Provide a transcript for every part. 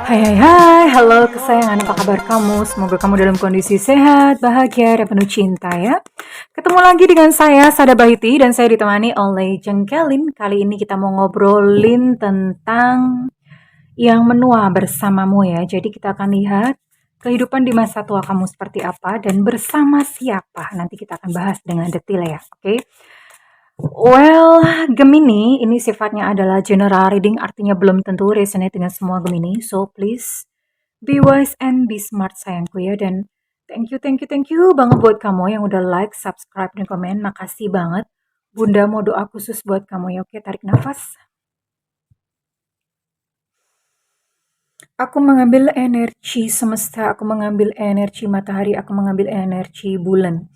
Hai hai hai, halo kesayangan, apa kabar kamu? Semoga kamu dalam kondisi sehat, bahagia, dan penuh cinta ya. Ketemu lagi dengan saya, Sada Bahiti, dan saya ditemani oleh Jengkelin. Kali ini kita mau ngobrolin tentang yang menua bersamamu ya. Jadi kita akan lihat kehidupan di masa tua kamu seperti apa dan bersama siapa. Nanti kita akan bahas dengan detail ya, oke? Well, Gemini ini sifatnya adalah general reading, artinya belum tentu resonate dengan semua Gemini. So please be wise and be smart sayangku ya. Dan thank you banget buat kamu yang udah like, subscribe, dan komen. Makasih banget. Bunda mau doa khusus buat kamu ya. Oke, tarik nafas. Aku mengambil energi semesta, aku mengambil energi matahari, aku mengambil energi bulan.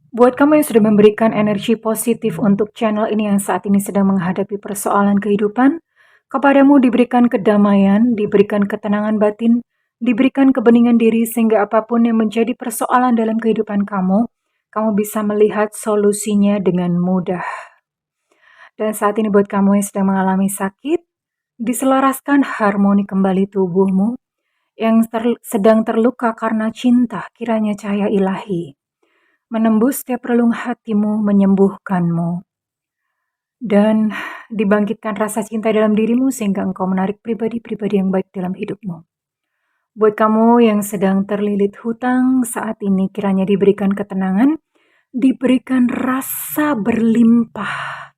Buat kamu yang sudah memberikan energi positif untuk channel ini yang saat ini sedang menghadapi persoalan kehidupan, kepadamu diberikan kedamaian, diberikan ketenangan batin, diberikan kebeningan diri sehingga apapun yang menjadi persoalan dalam kehidupan kamu, kamu bisa melihat solusinya dengan mudah. Dan saat ini buat kamu yang sedang mengalami sakit, diselaraskan harmoni kembali tubuhmu, yang sedang terluka karena cinta, kiranya cahaya ilahi menembus setiap relung hatimu, menyembuhkanmu, dan dibangkitkan rasa cinta dalam dirimu sehingga engkau menarik pribadi-pribadi yang baik dalam hidupmu. Buat kamu yang sedang terlilit hutang saat ini, kiranya diberikan ketenangan, diberikan rasa berlimpah,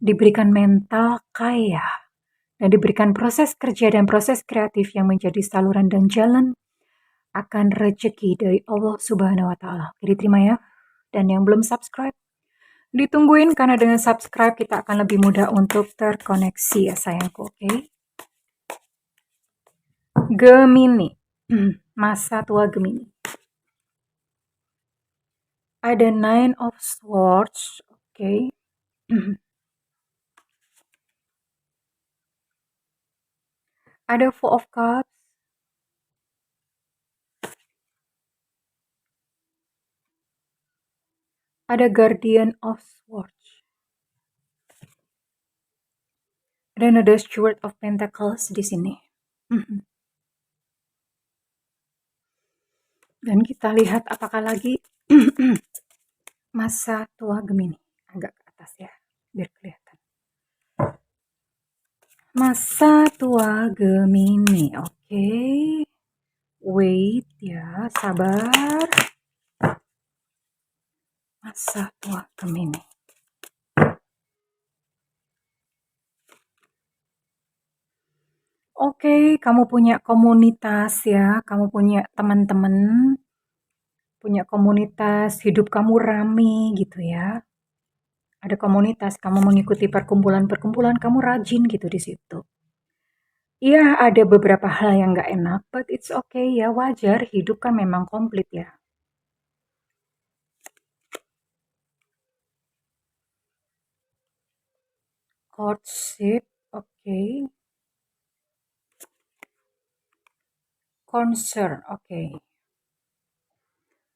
diberikan mental kaya, dan diberikan proses kerja dan proses kreatif yang menjadi saluran dan jalan akan rezeki dari Allah Subhanahu wa Ta'ala. Jadi terima ya. Dan yang belum subscribe, ditungguin karena dengan subscribe kita akan lebih mudah untuk terkoneksi ya sayangku, oke? Gemini, masa tua Gemini. Ada Nine of Swords, oke? Ada Four of Cups, ada Guardian of Swords, dan ada Steward of Pentacles di sini. Dan kita lihat apakah lagi masa tua Gemini. Agak ke atas ya, biar kelihatan. Masa tua Gemini, oke. Wait ya, sabar. Masa tua Gemini. Oke, kamu punya komunitas ya, kamu punya teman-teman, punya komunitas, hidup kamu rame gitu ya. Ada komunitas, kamu mengikuti perkumpulan-perkumpulan, kamu rajin gitu di situ. Iya, ada beberapa hal yang nggak enak, but it's okay ya, wajar, hidup kan memang komplit ya. Courtship, oke. Concern, oke.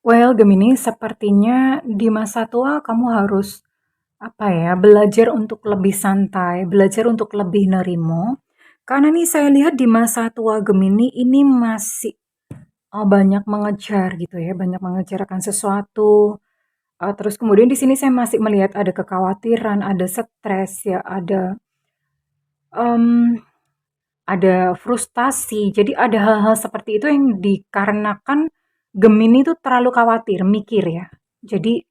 Well, Gemini, sepertinya di masa tua kamu harus belajar untuk lebih santai, belajar untuk lebih nerimo. Karena nih saya lihat di masa tua Gemini ini masih banyak mengejar gitu ya, banyak mengejar akan sesuatu. Terus kemudian di sini saya masih melihat ada kekhawatiran, ada stres ya, ada frustasi. Jadi ada hal-hal seperti itu yang dikarenakan Gemini tuh terlalu khawatir, mikir ya. Jadi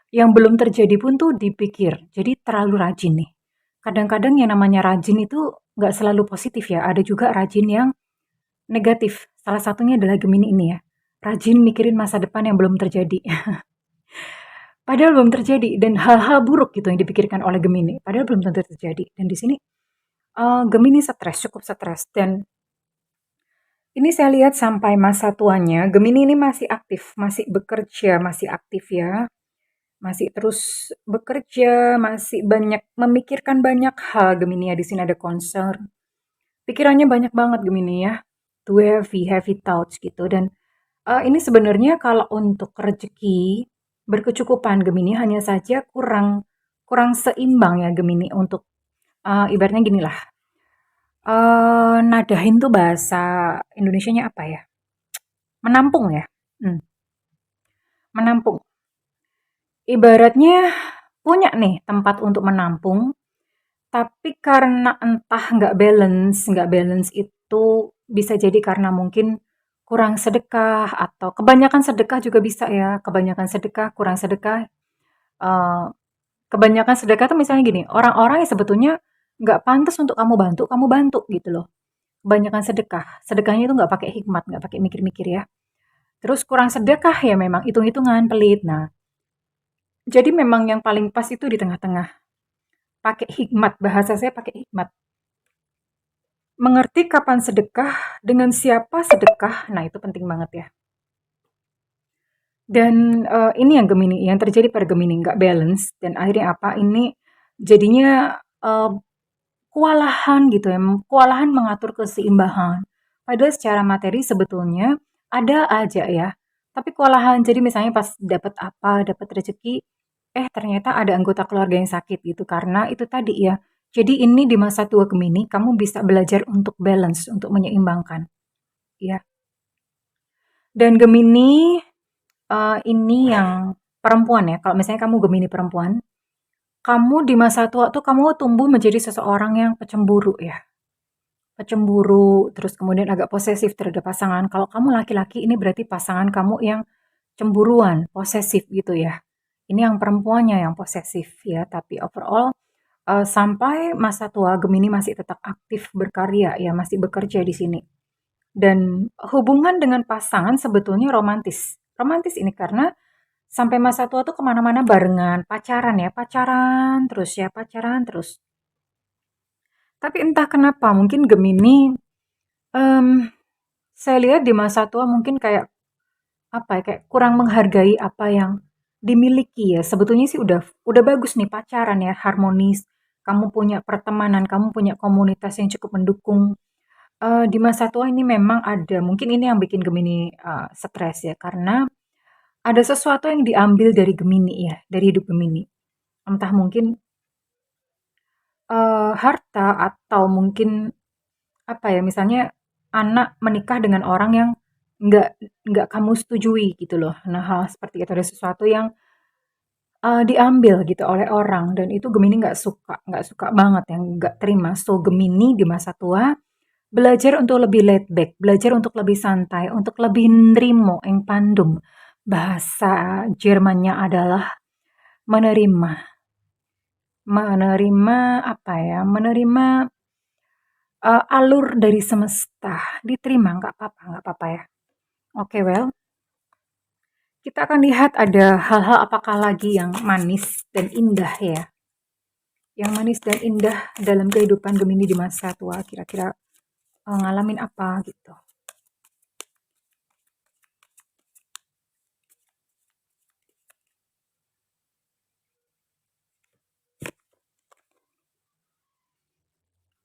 yang belum terjadi pun tuh dipikir. Jadi terlalu rajin nih. Kadang-kadang yang namanya rajin itu nggak selalu positif ya. Ada juga rajin yang negatif. Salah satunya adalah Gemini ini ya. Rajin mikirin masa depan yang belum terjadi. Padahal belum terjadi dan hal-hal buruk gitu yang dipikirkan oleh Gemini. Padahal belum tentu terjadi. Dan di sini Gemini stres, cukup stres. Dan ini saya lihat sampai masa tuanya, Gemini ini masih aktif, masih bekerja, masih aktif ya. Masih terus bekerja, masih banyak memikirkan banyak hal Gemini ya. Di sini ada concern. Pikirannya banyak banget Gemini ya. Too heavy, heavy thoughts gitu. Dan ini sebenarnya kalau untuk rezeki berkecukupan Gemini hanya saja kurang seimbang ya Gemini untuk ibaratnya gini lah. Nadahin tuh bahasa Indonesianya apa ya? Menampung ya? Hmm, menampung. Ibaratnya punya nih tempat untuk menampung, tapi karena entah nggak balance itu bisa jadi karena mungkin kurang sedekah atau kebanyakan sedekah juga bisa ya, kebanyakan sedekah, kurang sedekah. eh, Kebanyakan sedekah tuh misalnya gini, orang-orang yang sebetulnya nggak pantas untuk kamu bantu gitu loh. Kebanyakan sedekah, sedekahnya itu nggak pakai hikmat, nggak pakai mikir-mikir ya. Terus kurang sedekah ya memang hitung-hitungan pelit. Nah, jadi memang yang paling pas itu di tengah-tengah. Pakai hikmat, bahasa saya pakai hikmat. Mengerti kapan sedekah, dengan siapa sedekah, nah itu penting banget ya. Dan ini yang Gemini, yang terjadi pada Gemini nggak balance dan akhirnya apa? Ini jadinya kewalahan gitu ya, kewalahan mengatur keseimbangan. Padahal secara materi sebetulnya ada aja ya, tapi kewalahan. Jadi misalnya pas dapat apa, dapat rezeki, ternyata ada anggota keluarga yang sakit gitu. Karena itu tadi ya. Jadi ini di masa tua Gemini, kamu bisa belajar untuk balance, untuk menyeimbangkan, ya. Dan Gemini ini yang perempuan ya. Kalau misalnya kamu Gemini perempuan, kamu di masa tua tuh kamu tumbuh menjadi seseorang yang pecemburu ya. Cemburu, terus kemudian agak posesif terhadap pasangan. Kalau kamu laki-laki, ini berarti pasangan kamu yang cemburuan, posesif gitu ya. Ini yang perempuannya yang posesif ya, tapi overall sampai masa tua Gemini masih tetap aktif berkarya ya, masih bekerja di sini. Dan hubungan dengan pasangan sebetulnya romantis. Romantis ini karena sampai masa tua tuh kemana-mana barengan, pacaran ya, pacaran terus ya, pacaran terus. Tapi entah kenapa, mungkin Gemini Mmm, saya lihat di masa tua mungkin kayak, apa ya, kayak kurang menghargai apa yang dimiliki ya. Sebetulnya sih udah bagus nih pacaran ya, harmonis, kamu punya pertemanan, kamu punya komunitas yang cukup mendukung. Di masa tua ini memang ada mungkin ini yang bikin Gemini, stres ya, karena ada sesuatu yang diambil dari Gemini ya, dari hidup Gemini. Entah mungkin, harta atau mungkin apa ya, misalnya anak menikah dengan orang yang nggak nggak kamu setujui gitu loh. Nah, hal seperti itu ada sesuatu yang, diambil gitu oleh orang dan itu Gemini nggak suka banget yang nggak terima. So, Gemini di masa tua belajar untuk lebih laid back, belajar untuk lebih santai, untuk lebih nrimo, ing pandum. Bahasa Jermannya adalah menerima. Menerima apa ya, menerima alur dari semesta, diterima, nggak apa-apa ya. Oke, well, kita akan lihat ada hal-hal apakah lagi yang manis dan indah ya. Yang manis dan indah dalam kehidupan Gemini di masa tua, kira-kira ngalamin apa gitu.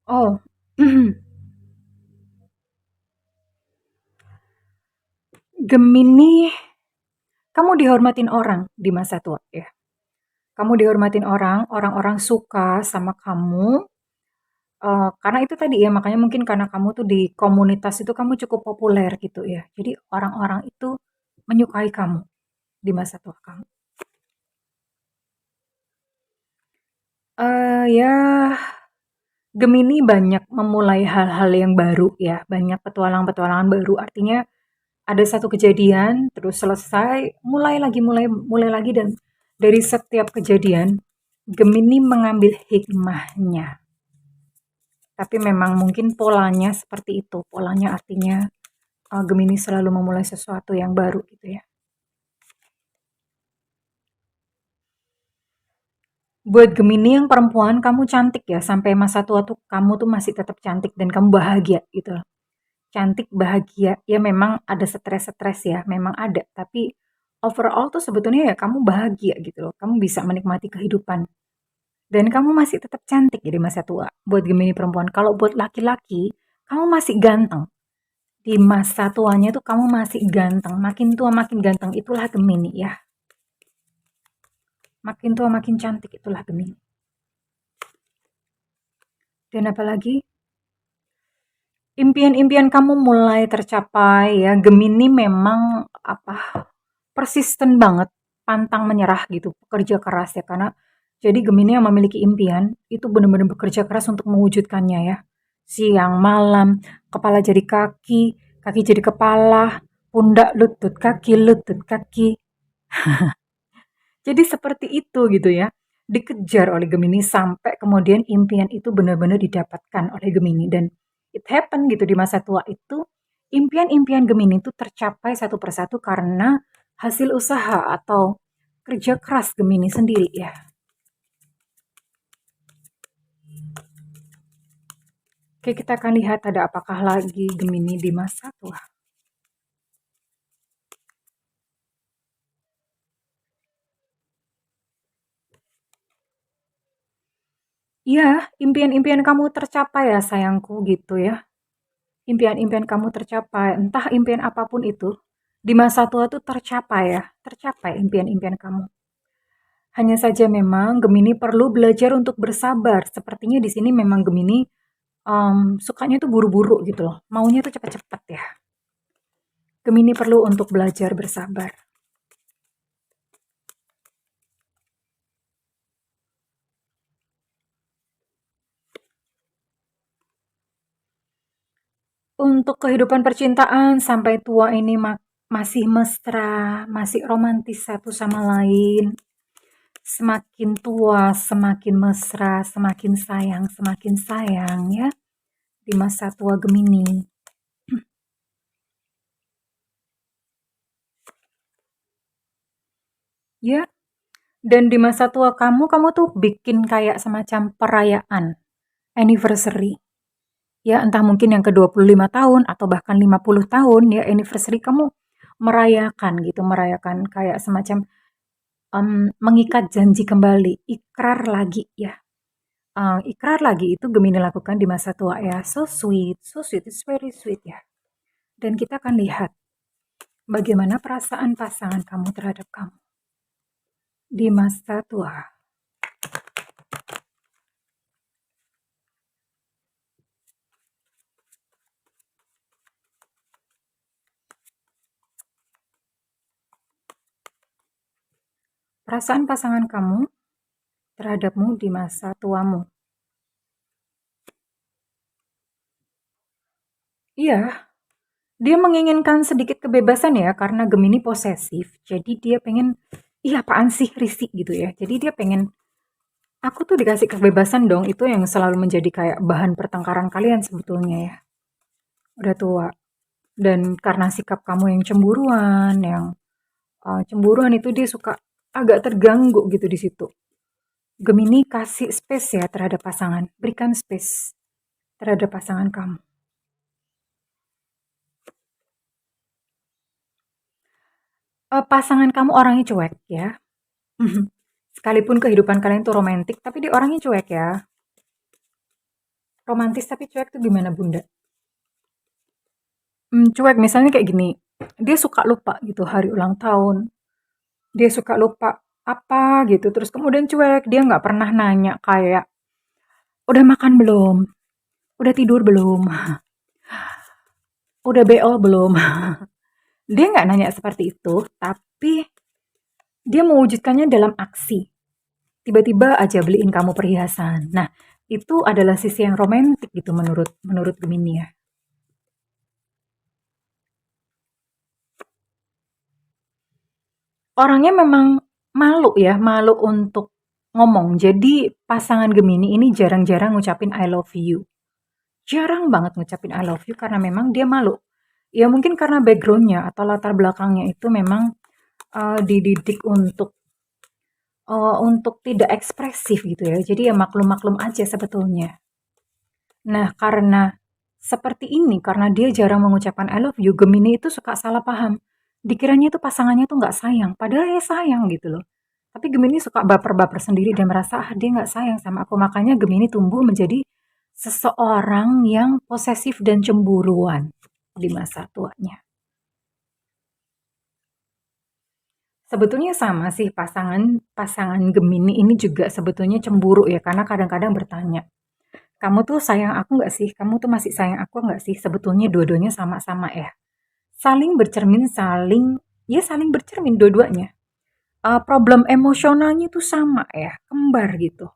Oh, Gemini, kamu dihormatin orang di masa tua ya. Kamu dihormatin orang, orang-orang suka sama kamu, karena itu tadi ya, makanya mungkin karena kamu tuh di komunitas itu kamu cukup populer gitu ya. Jadi orang-orang itu menyukai kamu di masa tua kamu. Ya Gemini banyak memulai hal-hal yang baru ya, banyak petualang-petualangan baru. Artinya ada satu kejadian, terus selesai, mulai lagi dan dari setiap kejadian Gemini mengambil hikmahnya. Tapi memang mungkin polanya seperti itu. Polanya artinya Gemini selalu memulai sesuatu yang baru gitu ya. Buat Gemini yang perempuan, kamu cantik ya. Sampai masa tua tuh kamu tuh masih tetap cantik dan kamu bahagia gitu. Cantik, bahagia, ya memang ada stres-stres ya, memang ada. Tapi overall tuh sebetulnya ya kamu bahagia gitu loh. Kamu bisa menikmati kehidupan. Dan kamu masih tetap cantik ya di masa tua. Buat Gemini perempuan. Kalau buat laki-laki, kamu masih ganteng. Di masa tuanya tuh kamu masih ganteng. Makin tua makin ganteng. Itulah Gemini ya. Makin tua makin cantik. Itulah Gemini. Dan apalagi Impian-impian kamu mulai tercapai ya. Gemini memang persisten banget, pantang menyerah gitu, pekerja keras ya karena jadi Gemini yang memiliki impian itu benar-benar bekerja keras untuk mewujudkannya ya. Siang, malam, kepala jadi kaki, kaki jadi kepala, pundak lutut kaki, lutut kaki. Jadi seperti itu gitu ya. Dikejar oleh Gemini sampai kemudian impian itu benar-benar didapatkan oleh Gemini dan it happen gitu di masa tua itu impian-impian Gemini itu tercapai satu persatu karena hasil usaha atau kerja keras Gemini sendiri ya. Oke, kita akan lihat ada apakah lagi Gemini di masa tua. Iya, impian-impian kamu tercapai ya sayangku gitu ya. Impian-impian kamu tercapai, entah impian apapun itu, di masa tua tuh tercapai ya, tercapai impian-impian kamu. Hanya saja memang Gemini perlu belajar untuk bersabar. Sepertinya di sini memang Gemini sukanya tuh buru-buru gitu loh, maunya tuh cepat-cepat ya. Gemini perlu untuk belajar bersabar. Untuk kehidupan percintaan sampai tua ini masih mesra, masih romantis satu sama lain. Semakin tua, semakin mesra, semakin sayang ya di masa tua Gemini. Ya, dan di masa tua kamu tuh bikin kayak semacam perayaan, anniversary. Ya, entah mungkin yang ke-25 tahun atau bahkan 50 tahun ya anniversary kamu merayakan gitu, merayakan kayak semacam mengikat janji kembali, ikrar lagi ya. Ikrar lagi itu Gemini lakukan di masa tua ya. So sweet, it's very sweet ya. Dan kita akan lihat bagaimana perasaan pasangan kamu terhadap kamu di masa tua. Perasaan pasangan kamu terhadapmu di masa tuamu. Iya, dia menginginkan sedikit kebebasan ya karena Gemini posesif. Jadi dia pengen, iya apaan sih risih gitu ya. Jadi dia pengen, aku tuh dikasih kebebasan dong. Itu yang selalu menjadi kayak bahan pertengkaran kalian sebetulnya ya. Udah tua. Dan karena sikap kamu yang cemburuan, cemburuan itu dia suka agak terganggu gitu di situ. Gemini kasih space ya terhadap pasangan, berikan space terhadap pasangan kamu. Pasangan kamu orangnya cuek ya. Sekalipun kehidupan kalian tuh romantis, tapi dia orangnya cuek ya. Romantis tapi cuek tuh gimana Bunda? Cuek misalnya kayak gini, dia suka lupa gitu hari ulang tahun, dia suka lupa apa gitu, terus kemudian cuek, dia nggak pernah nanya kayak, udah makan belum? Udah tidur belum? Udah BO belum? Dia nggak nanya seperti itu, tapi dia mewujudkannya dalam aksi. Tiba-tiba aja beliin kamu perhiasan. Nah, itu adalah sisi yang romantis gitu menurut menurut Gemini ya. Orangnya memang malu ya, malu untuk ngomong. Jadi pasangan Gemini ini jarang-jarang ngucapin I love you. Jarang banget ngucapin I love you karena memang dia malu. Ya mungkin karena backgroundnya atau latar belakangnya itu memang dididik untuk tidak ekspresif gitu ya. Jadi ya maklum-maklum aja sebetulnya. Nah, karena seperti ini, karena dia jarang mengucapkan I love you, Gemini itu suka salah paham. Dikiranya itu pasangannya tuh nggak sayang, padahal ya sayang gitu loh. Tapi Gemini suka baper-baper sendiri dan merasa, ah dia nggak sayang sama aku. Makanya Gemini tumbuh menjadi seseorang yang posesif dan cemburuan di masa tuanya. Sebetulnya sama sih pasangan pasangan Gemini ini juga sebetulnya cemburu ya, karena kadang-kadang bertanya, Kamu tuh sayang aku nggak sih? Kamu tuh masih sayang aku nggak sih? Sebetulnya dua-duanya sama-sama ya. Saling bercermin, saling bercermin dua-duanya. Problem emosionalnya tuh sama ya, kembar gitu.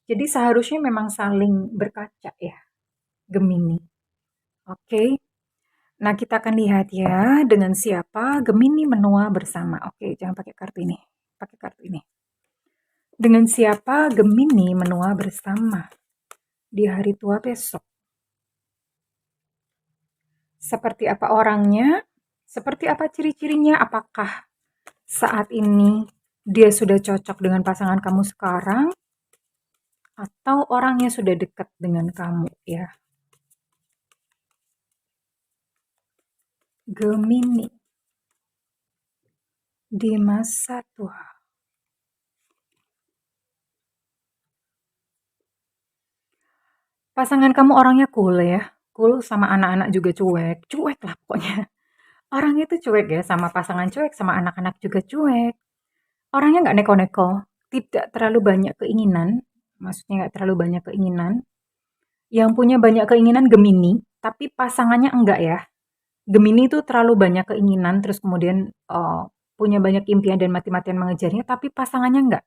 Jadi seharusnya memang saling berkaca ya, Gemini. Oke. Nah, kita akan lihat ya dengan siapa Gemini menua bersama. Oke, jangan pakai kartu ini. Pakai kartu ini. Dengan siapa Gemini menua bersama di hari tua besok. Seperti apa orangnya? Seperti apa ciri-cirinya? Apakah saat ini dia sudah cocok dengan pasangan kamu sekarang? Atau orangnya sudah dekat dengan kamu ya? Gemini di masa tua. Pasangan kamu orangnya cool ya. Cool sama anak-anak juga cuek. Cuek lah pokoknya. Orangnya tuh cuek ya, sama pasangan cuek, sama anak-anak juga cuek. Orangnya nggak neko-neko, tidak terlalu banyak keinginan, maksudnya nggak terlalu banyak keinginan. Yang punya banyak keinginan Gemini, tapi pasangannya enggak ya. Gemini itu terlalu banyak keinginan, terus kemudian punya banyak impian dan mati-matian mengejarnya, tapi pasangannya enggak.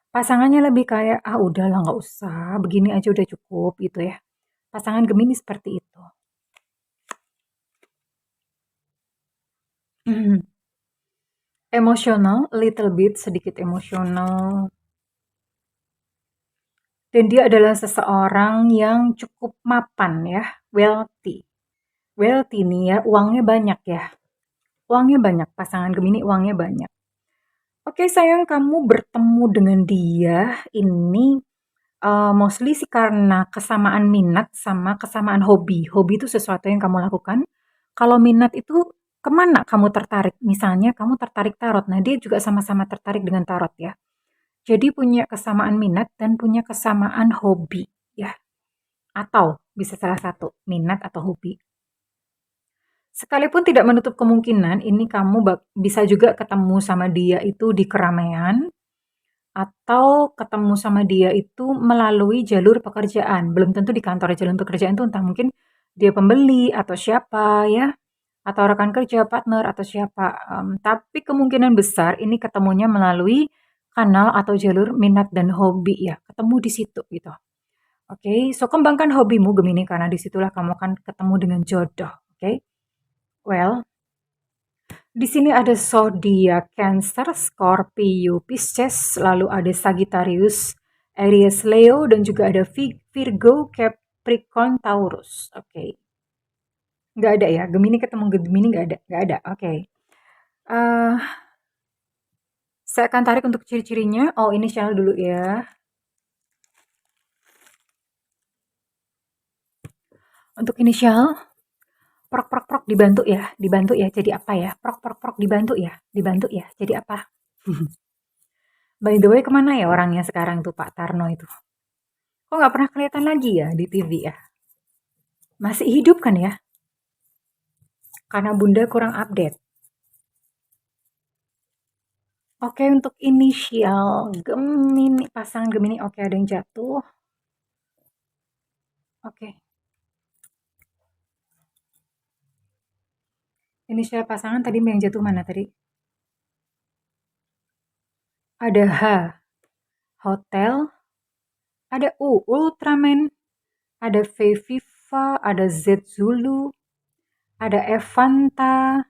Pasangannya lebih kayak, ah udahlah nggak usah, begini aja udah cukup gitu ya. Pasangan Gemini seperti itu. Emosional, little bit, sedikit emosional. Dan dia adalah seseorang yang cukup mapan ya, wealthy. Wealthy nih ya, uangnya banyak ya. Uangnya banyak, pasangan Gemini uangnya banyak. Oke sayang, kamu bertemu dengan dia ini mostly sih karena kesamaan minat sama kesamaan hobi. Hobi itu sesuatu yang kamu lakukan. Kalau minat itu kemana kamu tertarik? Misalnya kamu tertarik tarot. Nah dia juga sama-sama tertarik dengan tarot ya. Jadi punya kesamaan minat dan punya kesamaan hobi ya. Atau bisa salah satu, minat atau hobi. Sekalipun tidak menutup kemungkinan ini kamu bisa juga ketemu sama dia itu di keramaian atau ketemu sama dia itu melalui jalur pekerjaan. Belum tentu di kantor, jalur pekerjaan itu entah mungkin dia pembeli atau siapa ya, atau rekan kerja, partner atau siapa. Tapi kemungkinan besar ini ketemunya melalui kanal atau jalur minat dan hobi ya, ketemu di situ gitu. Oke, so kembangkan hobimu Gemini karena disitulah kamu akan ketemu dengan jodoh. Oke, well, di sini ada zodiak Cancer, Scorpio, Pisces, lalu ada Sagittarius, Aries, Leo, dan juga ada Virgo, Capricorn, Taurus. Oke, nggak ada ya, Gemini ketemu Gemini nggak ada. Oke, Eh, saya akan tarik untuk ciri-cirinya. Oh, inisial dulu ya. Untuk inisial, prok prok prok dibantu ya. Jadi apa ya? Prok prok prok dibantu ya. Jadi apa? By the way, kemana ya orangnya sekarang tuh Pak Tarno itu? Kok nggak pernah kelihatan lagi ya di TV ya? Masih hidup kan ya? Karena Bunda kurang update. Oke, untuk inisial Gemini, pasangan Gemini, oke ada yang jatuh. Oke. Inisial pasangan tadi yang jatuh mana tadi? Ada H, hotel, ada U, Ultraman, ada V, Viva, ada Z, Zulu, ada Evanta,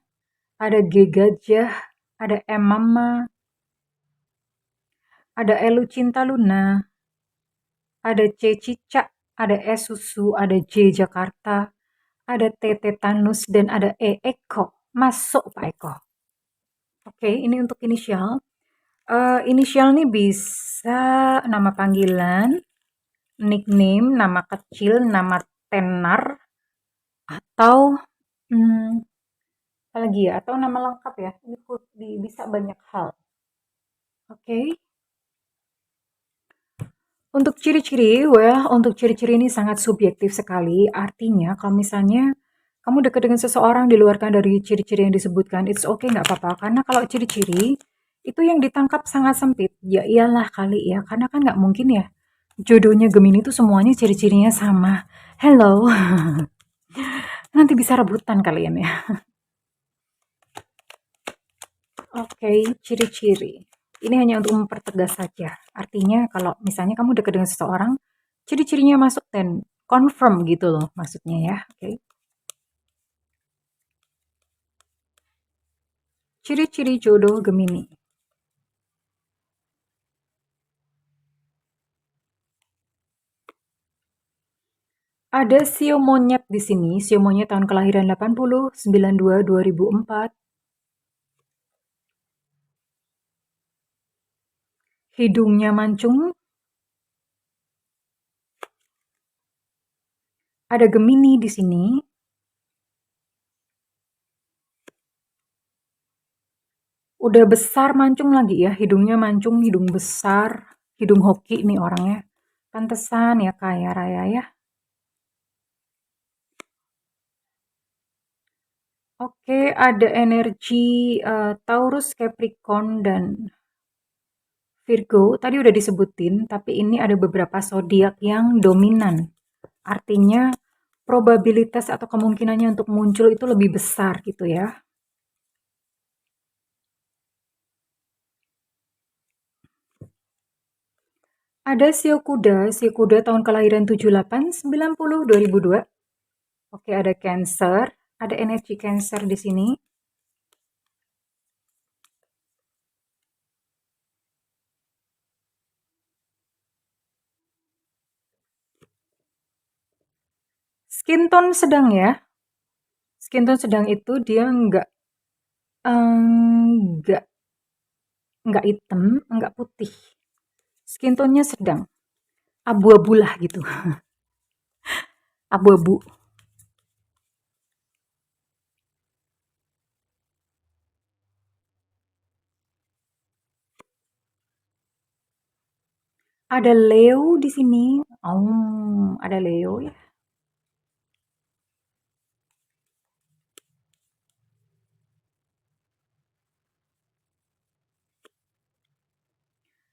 ada G, Gajah, ada M, Mama, ada Elu, Cinta Luna, ada C, Cicak, ada S, Susu, ada J, Jakarta, ada T, Tetanus, dan ada E, Eko. Masuk Pak Eko. Oke, ini untuk inisial. Inisial nih bisa nama panggilan, nickname, nama kecil, nama tenar, atau apa lagi ya? Atau nama lengkap ya. Ini bisa banyak hal. Oke. Untuk ciri-ciri, untuk ciri-ciri ini sangat subjektif sekali. Artinya, kalau misalnya kamu dekat dengan seseorang di luar dari ciri-ciri yang disebutkan, it's okay, nggak apa-apa. Karena kalau ciri-ciri itu yang ditangkap sangat sempit, ya iyalah kali ya. Karena kan nggak mungkin ya Jodohnya Gemini tuh semuanya ciri-cirinya sama. Hello. Nanti bisa rebutan kalian ya. Oke, ciri-ciri. Ini hanya untuk mempertegas saja. Artinya kalau misalnya kamu dekat dengan seseorang, ciri-cirinya masuk dan confirm gitu loh maksudnya ya. Oke. Ciri-ciri jodoh Gemini. Ada sio monyet di sini. Sio monyet tahun kelahiran 80, 92, 2004. Hidungnya mancung. Ada Gemini di sini. Udah besar mancung lagi ya, hidungnya mancung, hidung besar, hidung hoki nih orangnya. Pantesan ya kaya raya ya. Oke, ada energi Taurus, Capricorn, dan Virgo. Tadi udah disebutin, tapi ini ada beberapa zodiak yang dominan. Artinya probabilitas atau kemungkinannya untuk muncul itu lebih besar gitu ya. Ada sio kuda tahun kelahiran 78, 90, 2002. Oke, ada Cancer, ada energi Cancer di sini. Skin tone sedang ya. Skin tone sedang itu dia nggak nggak hitam, nggak putih. Skin tone-nya sedang, abu-abu lah gitu, abu-abu. Ada Leo di sini. Oh, ada Leo ya.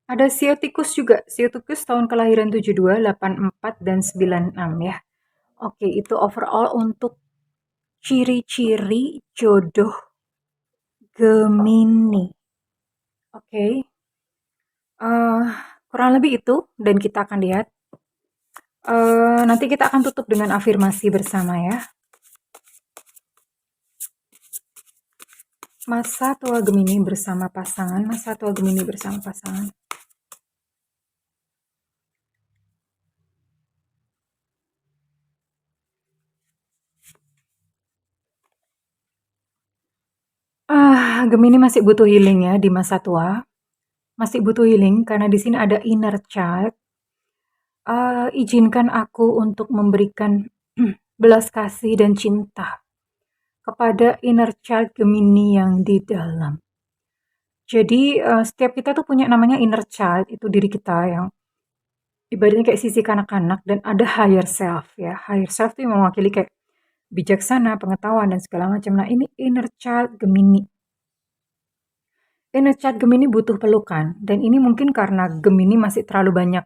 Ada sio tikus juga. Sio tikus tahun kelahiran 72, 84, dan 96 ya. Oke, itu overall untuk ciri-ciri jodoh Gemini. Oke, eh, kurang lebih itu dan kita akan lihat. Nanti kita akan tutup dengan afirmasi bersama ya. Masa tua Gemini bersama pasangan, masa tua Gemini bersama pasangan. Gemini masih butuh healing ya di masa tua. Masih butuh healing karena di sini ada inner child. Izinkan aku untuk memberikan belas kasih dan cinta kepada inner child Gemini yang di dalam. Jadi setiap kita tuh punya namanya inner child, itu diri kita yang ibaratnya kayak sisi kanak-kanak, dan ada higher self ya. Higher self itu mewakili kayak bijaksana, pengetahuan, dan segala macam. Nah, ini inner child Gemini. Inner child Gemini butuh pelukan, dan ini mungkin karena Gemini masih terlalu banyak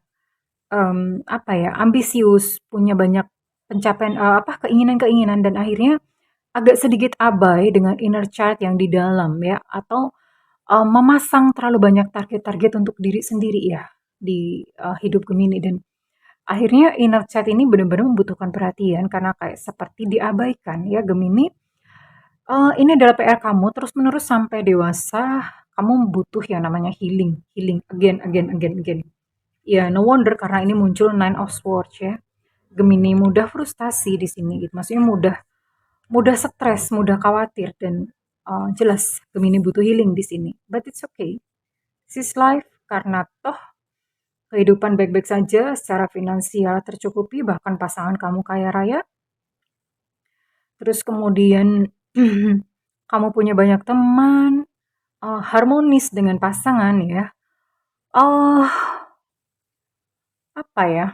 ambisius, punya banyak pencapaian, keinginan-keinginan, dan akhirnya agak sedikit abai dengan inner child yang di dalam ya, atau memasang terlalu banyak target-target untuk diri sendiri ya di hidup Gemini, dan akhirnya inner child ini benar-benar membutuhkan perhatian karena kayak seperti diabaikan ya Gemini. Ini adalah PR kamu terus-menerus sampai dewasa, kamu butuh yang namanya healing, healing again, again, again, again. Ya, no wonder karena ini muncul Nine of Swords ya. Gemini mudah frustasi di sini gitu. Maksudnya mudah mudah stres, mudah khawatir, dan jelas Gemini butuh healing di sini. But it's okay. This is life karena toh kehidupan baik-baik saja, secara finansial tercukupi, bahkan pasangan kamu kaya raya. Terus kemudian kamu punya banyak teman, harmonis dengan pasangan ya. Oh, apa ya?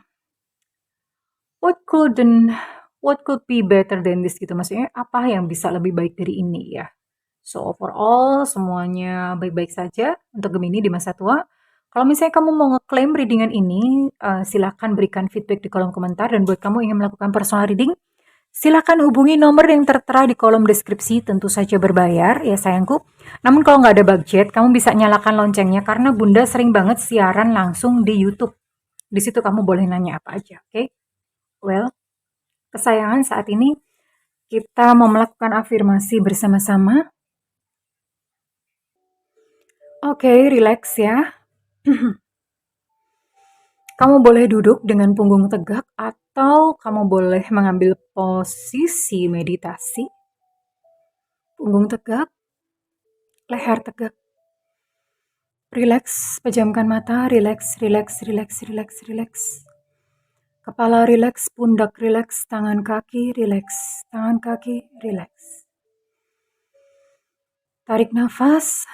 What could be better than this gitu. Maksudnya apa yang bisa lebih baik dari ini ya. So overall semuanya baik-baik saja untuk Gemini di masa tua. Kalau misalnya kamu mau ngeklaim readingan ini, silakan berikan feedback di kolom komentar, dan buat kamu yang ingin melakukan personal reading, silakan hubungi nomor yang tertera di kolom deskripsi, tentu saja berbayar ya sayangku. Namun kalau nggak ada budget, kamu bisa nyalakan loncengnya karena Bunda sering banget siaran langsung di YouTube. Di situ kamu boleh nanya apa aja, oke? Well, kesayangan, saat ini kita mau melakukan afirmasi bersama-sama. Oke, relax ya. Kamu boleh duduk dengan punggung tegak atau kamu boleh mengambil posisi meditasi. Punggung tegak, leher tegak. Relax, pejamkan mata, relax, relax, relax, relax, relax. Kepala relax, pundak relax, tangan kaki relax, tangan kaki relax. Tarik nafas.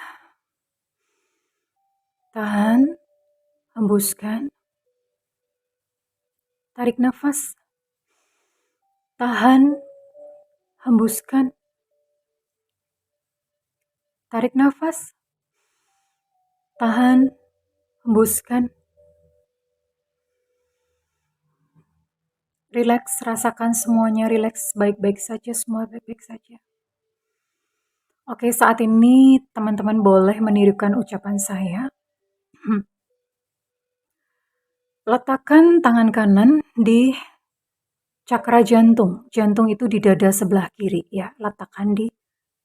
Tahan, hembuskan. Tarik nafas. Tahan, hembuskan. Tarik nafas. Tahan, hembuskan. Relax, rasakan semuanya relax, baik-baik saja, semua baik-baik saja. Oke, saat ini teman-teman boleh menirukan ucapan saya. Letakkan tangan kanan di cakra jantung. Jantung itu di dada sebelah kiri ya. Letakkan di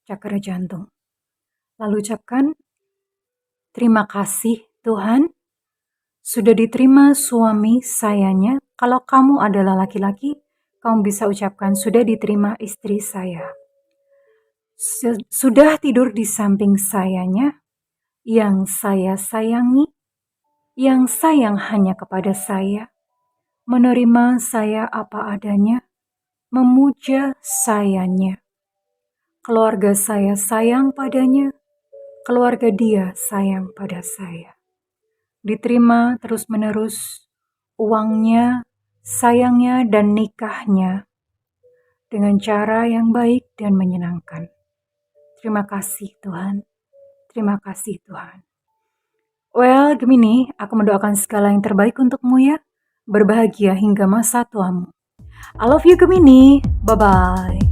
cakra jantung. Lalu ucapkan, terima kasih Tuhan, sudah diterima suami sayanya. Kalau kamu adalah laki-laki, kamu bisa ucapkan, sudah diterima istri saya. Sudah tidur di samping sayanya, yang saya sayangi, yang sayang hanya kepada saya, menerima saya apa adanya, memuja sayanya. Keluarga saya sayang padanya, keluarga dia sayang pada saya. Diterima terus-menerus uangnya, sayangnya, dan nikahnya dengan cara yang baik dan menyenangkan. Terima kasih Tuhan. Terima kasih Tuhan. Well, Gemini, aku mendoakan segala yang terbaik untukmu ya. Berbahagia hingga masa tuamu. I love you Gemini. Bye-bye.